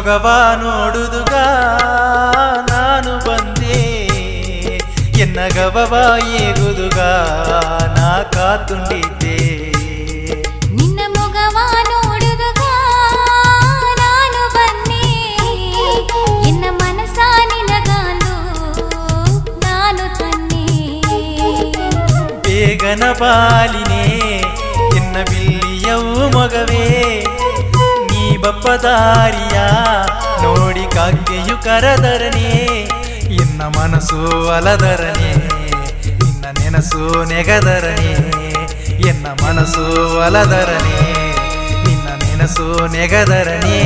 ಮೊಗವ ನೋಡುದುಗ ನಾನು ಬಂದೆ ಎನ್ನ ಗವವ ಏಗುದುಗ ನಾ ಕಾತುಂಡಿದ್ದೆ ನಿನ್ನ ಮೊಗವ ನೋಡುದುಗ ನಾನು ಬಂದೆ ಎನ್ನ ಮನಸ ನಿನಗಾಂದು ನಾನು ತನ್ನೆ ಬೇಗನ ಬಾಲಿನೇ ಎನ್ನ ಬಿಲ್ಲಿಯವು ಮೊಗವೇ ನೀ ಬಪ್ಪದಾರಿಯ ನೋಡಿ ಕಾಗೆಯು ಕರದರನೆ ಎನ್ನ ಮನಸ್ಸು ಅಲದರನೆ ನಿನ್ನ ನೆನಸು ನೆಗದರನೆ ಎನ್ನ ಮನಸ್ಸು ಅಲದರನೆ ನಿನ್ನ ನೆನಸು ನೆಗದರನೆ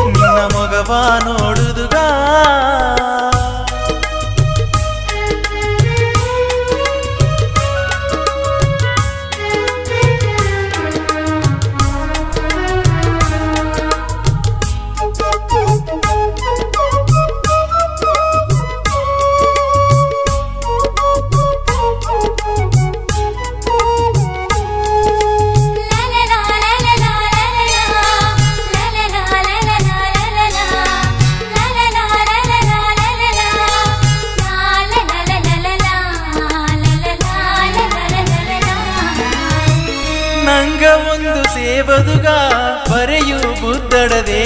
ನಿನ್ನ ಮೊಗವ ನೋಡುದುಗ ನಂಗ ಒಂದು ಸೇವದುಗ ಬರೆಯು ಬುದ್ದಡದೆ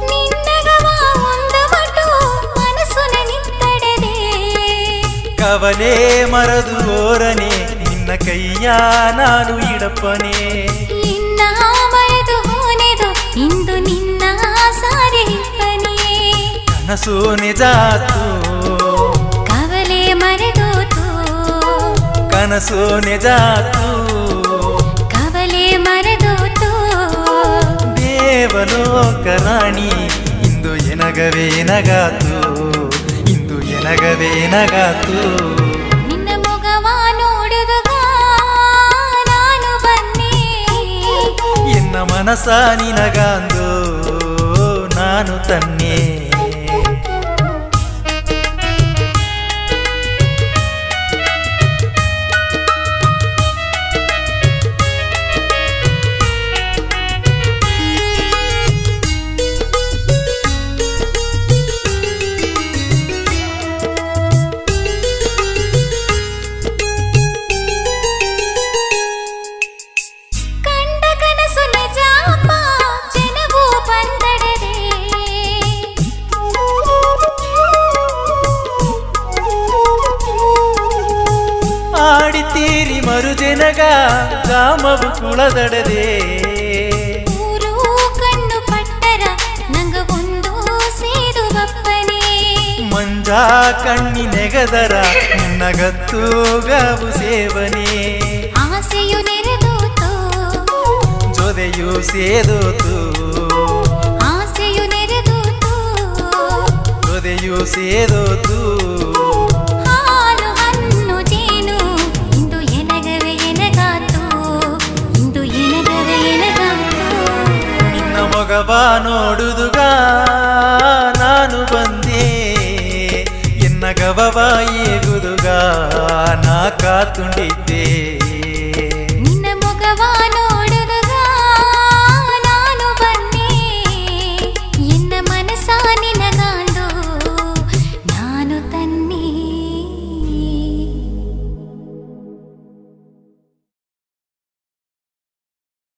ನಿನ್ನಗವ ಒಂದು ಮಟು ಮನಸ್ಸು ನಿಂತಡೆದೆ ಕವಲೆ ಮರದು ಓರನೆ ನಿನ್ನ ಕೈಯ ನಾನು ಇಡಪ್ಪನೆ ನಿನ್ನ ಮರೆದು ಹೋನೆದು ಇಂದು ನಿನ್ನ ಸಾರಿ ಹಿಪ್ಪನೆ ಕನಸು ನಿಜಾತು ಕವಲೆ ಮರೆದೋತು ಕನಸು ನಿಜಾತು ಕವಲೆ ಮರೆದೋತು ದೇವಲೋಕ ರಾಣಿ ಇಂದು ಎನಗವೇ ನಗಾತು ಇಂದು ಎನಗವೇ ನಗಾತು ನಿನ್ನ ಮೊಗವ ನೋಡುದುಗ ನಾನು ಬನ್ನಿ ಎನ್ನ ಮನಸ ನಿನಗಾಂದು ನಾನು ತನ್ನೆ ಆಡಿತೀರಿ ಮರುಜನಗ ಗಾಮವು ಕುಳದಡದೆ ಮೂರು ಕಣ್ಣು ಪಟ್ಟರ ನಂಗ ಒಂದು ಸೇದು ಬಪ್ಪನೆ ಮಂಜ ಕಣ್ಣಿ ನೆಗದರ ನಿನ್ನಗತ್ತು ಗಾವು ಸೇವನೆ ಆಸೆಯು ನೆರೆದೋತು ಜೊದೆಯು ಸೇದೋತು ಆಸೆಯು ನೆರೆದೋತು ಜೊದೆಯು ಸೇದೋತು ಹಾಲು ಹಣ್ಣು ಜೇನು ಇಂದು ಎನಗವೆ ಎನಗಾತು ಇಂದು ಎನಗವೆ ಎನಗಾತು ನಿನ್ನ ಮೊಗವ ನೋಡುದುಗ ನಾನು ಬಂದೆ ಎನ್ನ ಗವವ ಏಗುದುಗ ನಾ ಕಾತುಂಡಿದ್ದೆ